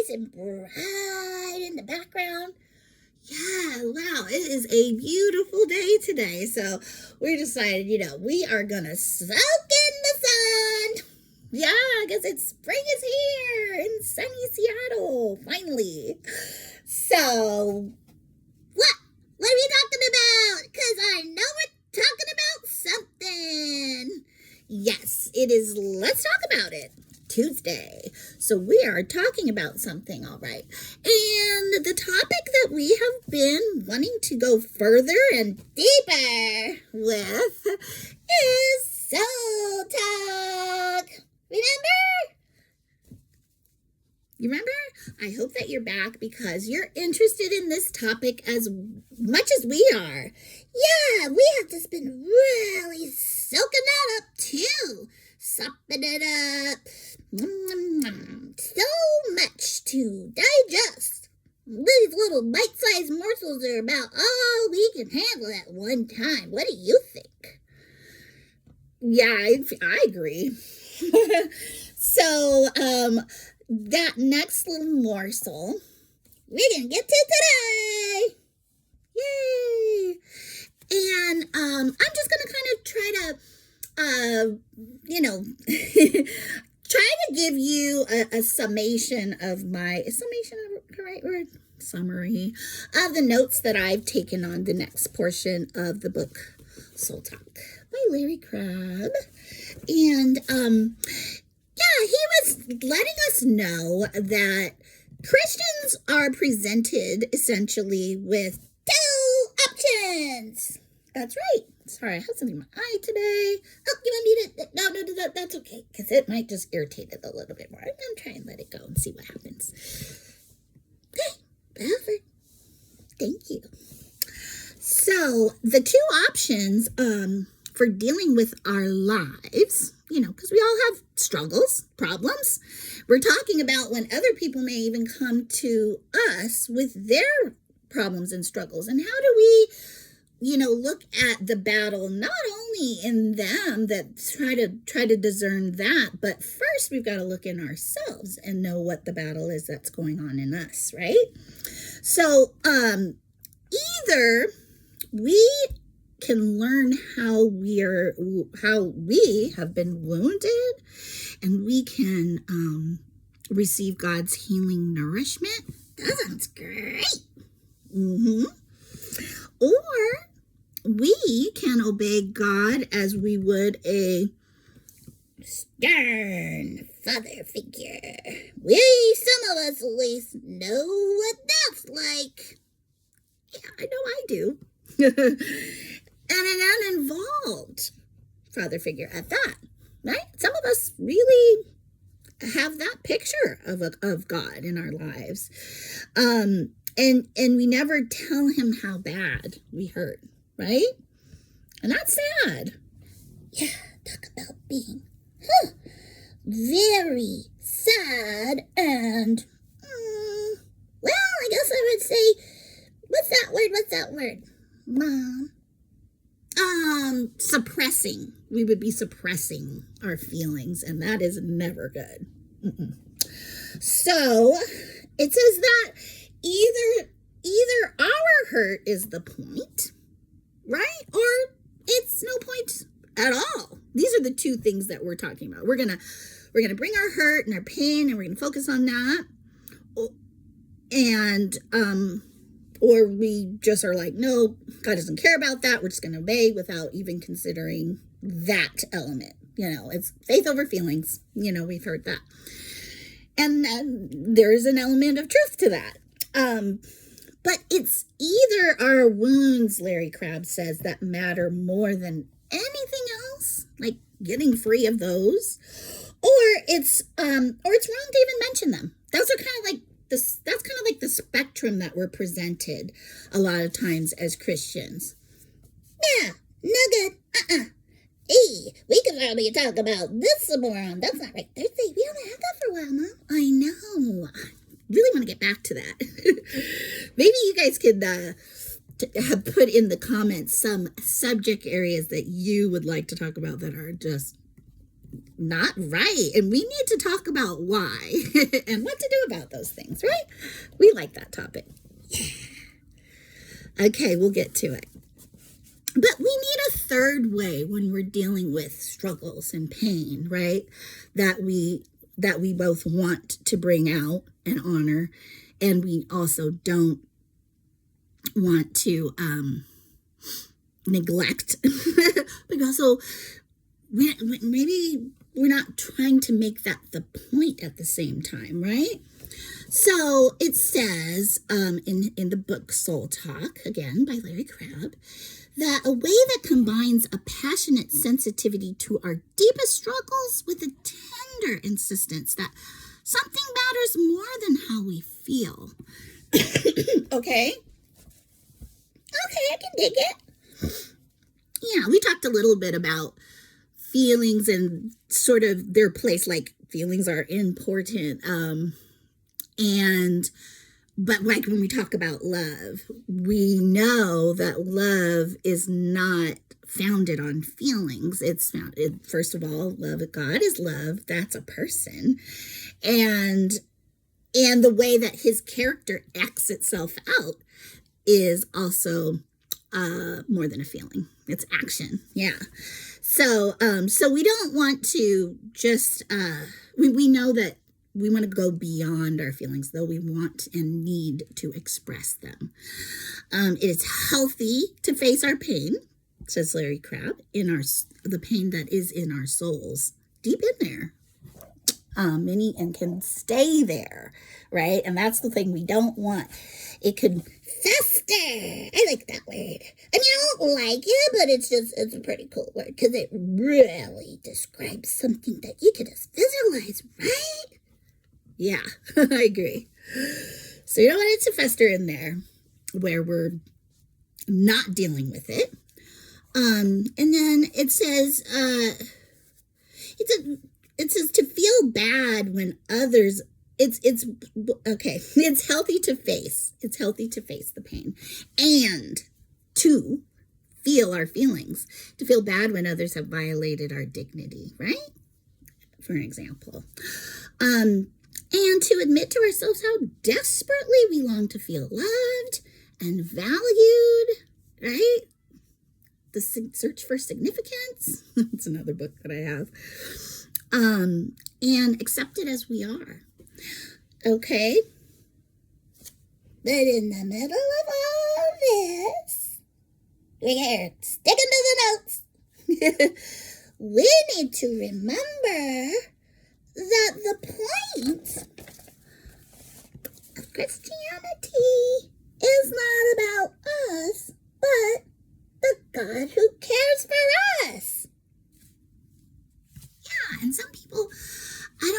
nice and bright in the background. Yeah, wow, it is a beautiful day today. So we decided, we are going to soak in the sun. Yeah, because spring is here in sunny Seattle, finally. So, what are we talking about? Because I know we're talking about something. Yes, it is Let's Talk About It Tuesday. So we are talking about something, all right. And the topic that we have been wanting to go further and deeper with is SoulTalk. You remember? I hope that you're back because you're interested in this topic as much as we are. Yeah, we have just been really soaking that up too. Sopping it up. So much to digest. These little bite-sized morsels are about all we can handle at one time. What do you think? Yeah, I agree. So, that next little morsel we're going to get to today. Yay! And I'm just going to kind of try to, try to give you a summation of is the right word? Summary of the notes that I've taken on the next portion of the book, Soul Talk by Larry Crabb. And, yeah, he was letting us know that Christians are presented essentially with two options. That's right. Sorry, I have something in my eye today. Oh, you want me to? No, that's okay. Because it might just irritate it a little bit more. I'm going to try and let it go and see what happens. Okay, perfect. Thank you. So, the two options for dealing with our lives, because we all have struggles, problems. We're talking about when other people may even come to us with their problems and struggles. And how do we, look at the battle, not only in them that try to discern that, but first we've got to look in ourselves and know what the battle is that's going on in us, right? So, either we can learn how we have been wounded and we can receive God's healing nourishment. That sounds great. Or we can obey God as we would a stern father figure. Some of us at least know what that's like. Yeah, I know I do. And an uninvolved father figure at that, right? Some of us really have that picture of God in our lives. And we never tell him how bad we hurt, right? And that's sad. Yeah, talk about being very sad and, well, I guess I would say, what's that word? Mom. Suppressing. We would be suppressing our feelings, and that is never good. So, it says that either our hurt is the point, right? Or it's no point at all. These are the two things that we're talking about. We're gonna bring our hurt and our pain, and we're gonna focus on that. And or we just are like, no, God doesn't care about that. We're just going to obey without even considering that element. It's faith over feelings. We've heard that. And there is an element of truth to that. But it's either our wounds, Larry Crabb says, that matter more than anything else, like getting free of those, or it's wrong to even mention them. Those are kind of like that's kind of like the spectrum that we're presented a lot of times as Christians. Yeah, no good. Hey, we can probably talk about this some more on That's Not Right Thursday. We haven't had that for a while, Mom. I know. I really want to get back to that. Maybe you guys could have put in the comments some subject areas that you would like to talk about that are just not right. And we need to talk about why and what to do about those things, right? We like that topic. Yeah. Okay, we'll get to it. But we need a third way when we're dealing with struggles and pain, right? That we both want to bring out and honor, and we also don't want to neglect. But also, maybe we're not trying to make that the point at the same time, right? So it says in the book SoulTalk, again by Larry Crabb, that a way that combines a passionate sensitivity to our deepest struggles with a tender insistence that something matters more than how we feel. Okay, I can dig it. Yeah, we talked a little bit about feelings and sort of their place, like feelings are important. But like when we talk about love, we know that love is not founded on feelings. It's founded, first of all, love of God is love. That's a person. And the way that his character acts itself out is also more than a feeling. It's action. Yeah. So we don't want to just, we know that we want to go beyond our feelings, though we want and need to express them. It is healthy to face our pain, says Larry Crabb, the pain that is in our souls, deep in there. Many and can stay there, right? And that's the thing we don't want. It could fester. I like that word. I mean, I don't like it, but it's a pretty cool word because it really describes something that you can just visualize, right? Yeah, I agree. So you don't want it to fester in there where we're not dealing with it. And then it says, it says to feel bad when others, it's okay. It's healthy to face the pain and to feel our feelings, to feel bad when others have violated our dignity, right? For an example. And to admit to ourselves how desperately we long to feel loved and valued, right? The Search for Significance. It's another book that I have. And accepted as we are. Okay? But in the middle of all this, we're sticking to the notes. We need to remember that the point of Christianity is not about us, but the God who cares for us. Yeah, and some people, I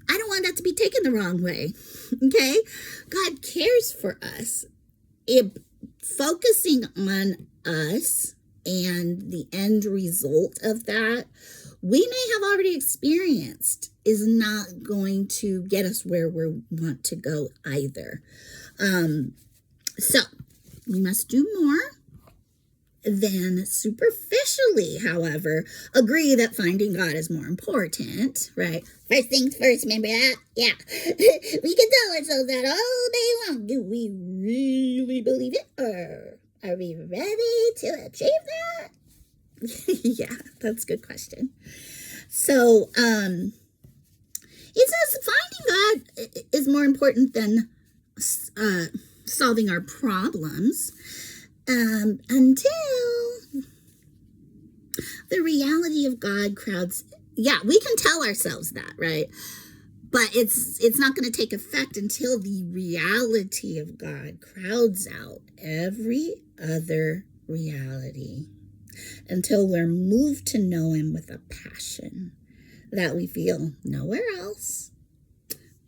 don't want that to be taken the wrong way. Okay? God cares for us. Focusing on us and the end result of that, we may have already experienced, is not going to get us where we want to go either. So we must do more than superficially, however, agree that finding God is more important, right? First things first, remember that? Yeah. We can tell ourselves that all day long. Do we really believe it? Or are we ready to achieve that? Yeah, that's a good question. So, it says finding God is more important than solving our problems until the reality of God crowds. Yeah, we can tell ourselves that, right? But it's not going to take effect until the reality of God crowds out every other reality. Until we're moved to know him with a passion that we feel nowhere else.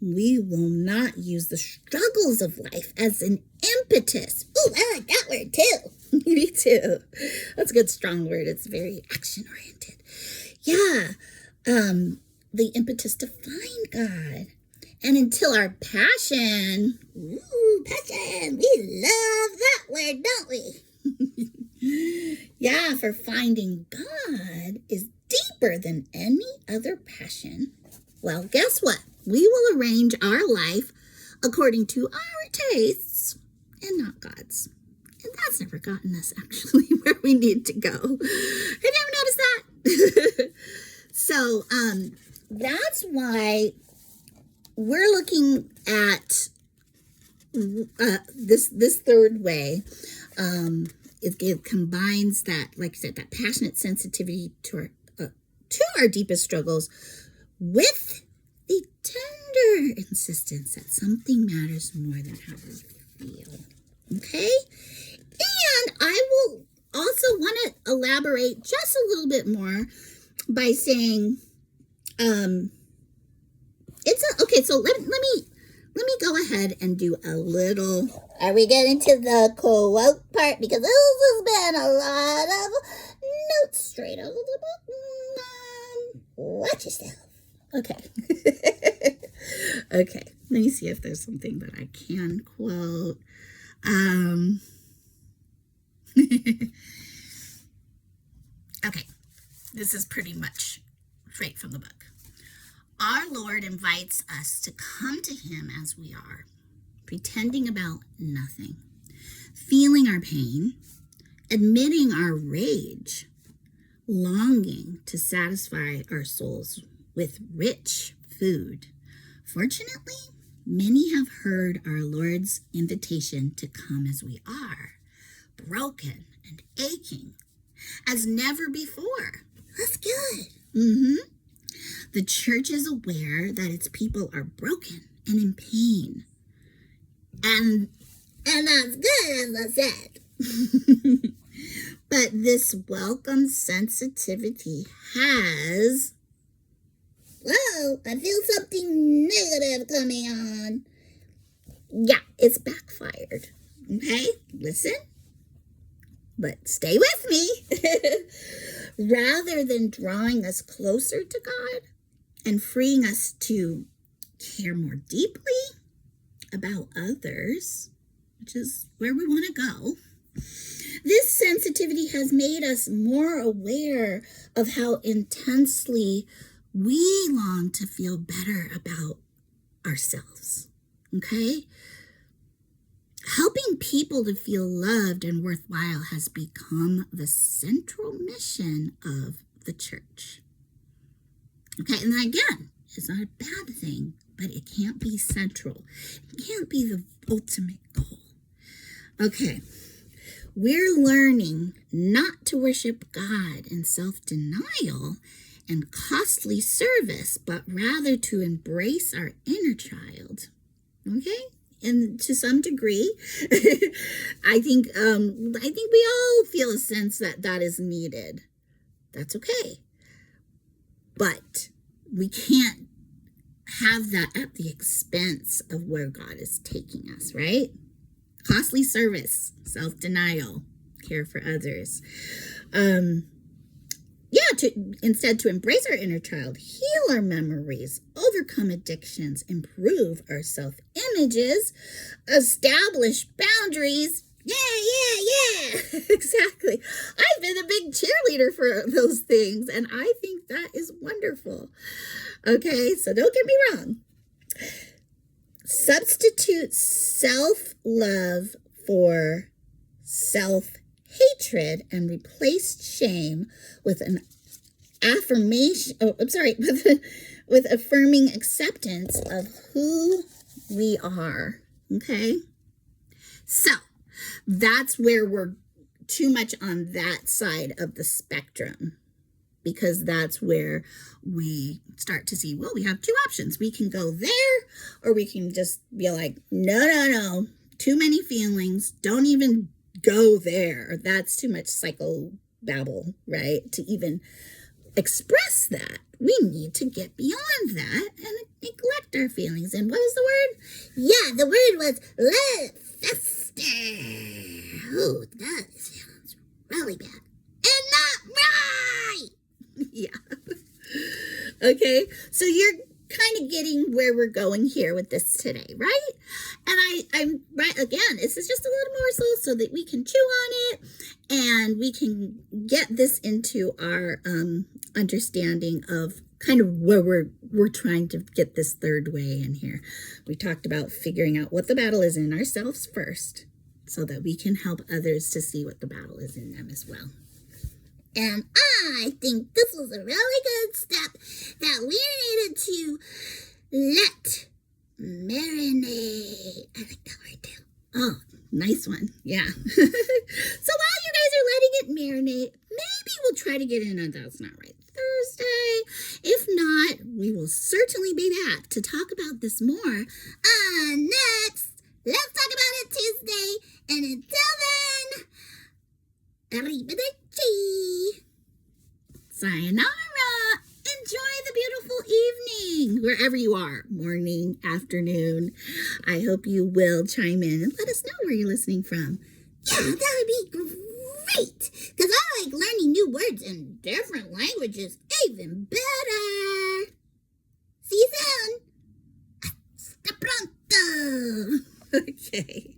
We will not use the struggles of life as an impetus. Ooh, I like that word too. Me too. That's a good, strong word. It's very action-oriented. Yeah. The impetus to find God. And until our passion, passion, we love that word, don't we? Yeah, for finding God is deeper than any other passion. Well, guess what? We will arrange our life according to our tastes and not God's. And that's never gotten us actually where we need to go. Have you ever noticed that? So that's why we're looking at this third way. It combines that, like I said, that passionate sensitivity to our deepest struggles with the tender insistence that something matters more than how we feel. Okay? And I will also want to elaborate just a little bit more by saying, okay, so let me go ahead and do a little, are we getting to the quote part? Because this has been a lot of notes straight out of the book. Watch yourself. Okay. Okay, let me see if there's something that I can quote. Okay, this is pretty much straight from the book. Our Lord invites us to come to him as we are, pretending about nothing, feeling our pain, admitting our rage, longing to satisfy our souls with rich food. Fortunately, many have heard our Lord's invitation to come as we are, broken and aching as never before. That's good. The church is aware that its people are broken and in pain. And that's good, as I said. But this welcome sensitivity has... Whoa, I feel something negative coming on. Yeah, it's backfired. Okay, listen. But stay with me. Rather than drawing us closer to God and freeing us to care more deeply about others, which is where we want to go, this sensitivity has made us more aware of how intensely we long to feel better about ourselves. Okay? Helping people to feel loved and worthwhile has become the central mission of the church. Okay, and then again, it's not a bad thing, but it can't be central. It can't be the ultimate goal. Okay, we're learning not to worship God in self-denial and costly service, but rather to embrace our inner child. Okay? And to some degree, I think we all feel a sense that that is needed. That's okay. But we can't have that at the expense of where God is taking us, right? Costly service, self-denial, care for others. Instead to embrace our inner child, heal our memories, overcome addictions, improve our self-images, establish boundaries. Yeah. Exactly. I've been a big cheerleader for those things, and I think that is wonderful. Okay, so don't get me wrong. Substitute self-love for self-hatred and replace shame with an affirmation. With affirming acceptance of who we are. Okay, so that's where we're too much on that side of the spectrum, because that's where we start to see, well, we have two options. We can go there, or we can just be like, no, too many feelings, don't even go there. That's too much psychobabble, right? To even express that. We need to get beyond that and neglect our feelings. And what was the word? Yeah, the word was let fester. Oh, that sounds really bad. And not right. Yeah. Okay, so you're kind of getting where we're going here with this today, right? And I'm right again, this is just a little more so that we can chew on it and we can get this into our understanding of kind of where we're trying to get this third way in here. We talked about figuring out what the battle is in ourselves first, so that we can help others to see what the battle is in them as well. And I think this was a really good step that we needed to let marinate. I like that word too. Oh, nice one. Yeah. So while you guys are letting it marinate, maybe we'll try to get in on That's Not Right Thursday. If not, we will certainly be back to talk about this more on next Let's Talk About It Tuesday. And until then, arrivederci. Sayonara. Enjoy the beautiful evening, wherever you are, morning, afternoon. I hope you will chime in and let us know where you're listening from. Yeah, that would be great, because I like learning new words in different languages even better. See you soon. Hasta pronto. Okay.